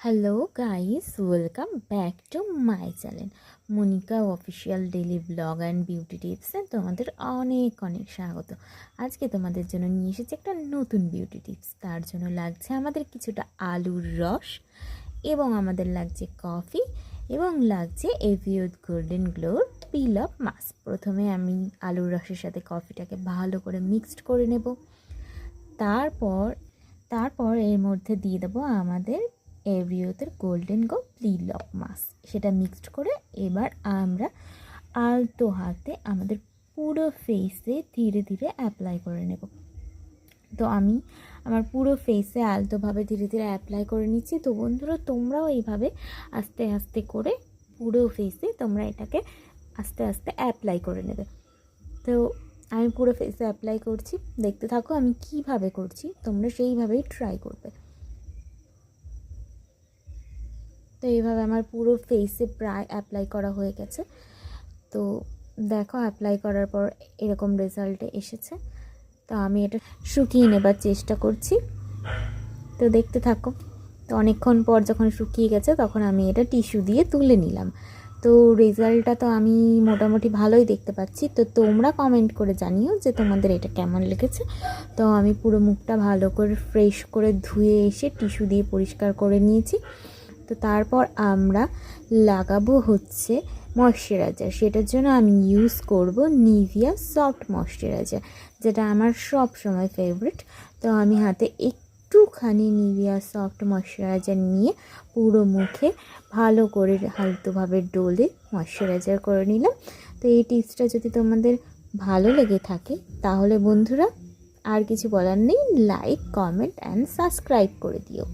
Hello guys, welcome back to my channel Monica official daily vlog and beauty টিপসে তোমাদের অনেক অনেক স্বাগত। আজকে তোমাদের জন্য নিয়ে এসেছি একটা নতুন বিউটি টিপস। তার জন্য লাগছে আমাদের কিছুটা আলুর রস, এবং আমাদের লাগছে কফি, এবং লাগছে এভিওড গোল্ডেন গ্লোর পিল অফ মাস্ক। প্রথমে আমি আলুর রসের সাথে কফিটাকে ভালো করে মিক্সড করে নেব। তারপর তারপর এর মধ্যে দিয়ে দেবো আমাদের এভিওদের golden go pin of mask. সেটা মিক্সড করে এবার আমরা আলতো হাতে আমাদের পুরো ফেসে ধীরে ধীরে অ্যাপ্লাই করে নেব। তো আমি আমার পুরো ফেসে আলতোভাবে ধীরে ধীরে অ্যাপ্লাই করে নিচ্ছি। তো বন্ধুরা, তোমরাও এইভাবে আস্তে আস্তে করে পুরো ফেসে তোমরা এটাকে আস্তে আস্তে অ্যাপ্লাই করে নেবে। তো আমি পুরো ফেসে অ্যাপ্লাই করছি, দেখতে থাকো আমি কিভাবে করছি, তোমরা সেইভাবেই ট্রাই করবে। তো এইভাবে আমার পুরো ফেসে প্রায় অ্যাপ্লাই করা হয়ে গেছে। তো দেখো, অ্যাপ্লাই করার পর এরকম রেজাল্টে এসেছে। তো আমি এটা শুকিয়ে নেবার চেষ্টা করছি, তো দেখতে থাকো। তো অনেকক্ষণ পর যখন শুকিয়ে গেছে তখন আমি এটা টিস্যু দিয়ে তুলে নিলাম। তো রেজাল্টটা তো আমি মোটামুটি ভালোই দেখতে পাচ্ছি। তো তোমরা কমেন্ট করে জানিও যে তোমাদের এটা কেমন লেগেছে। তো আমি পুরো মুখটা ভালো করে ফ্রেশ করে ধুয়ে এসে টিস্যু দিয়ে পরিষ্কার করে নিয়েছি। তো তারপর আমরা লাগাবো হচ্ছে ময়শ্চারাইজার। সেটার জন্য আমি ইউজ করব নিভিয়া সফট ময়শ্চারাইজার, যেটা আমার সব সময় ফেভারিট। তো আমি হাতে একটুখানি নিভিয়া সফট ময়শ্চারাইজার নিয়ে পুরো মুখে ভালো করে হালতোভাবে ডলে ময়শ্চারাইজার করে নিলাম। তো এই টিপসটা যদি তোমাদের ভালো লেগে থাকে তাহলে বন্ধুরা আর কিছু বলার নেই, লাইক, কমেন্ট অ্যান্ড সাবস্ক্রাইব করে দিও।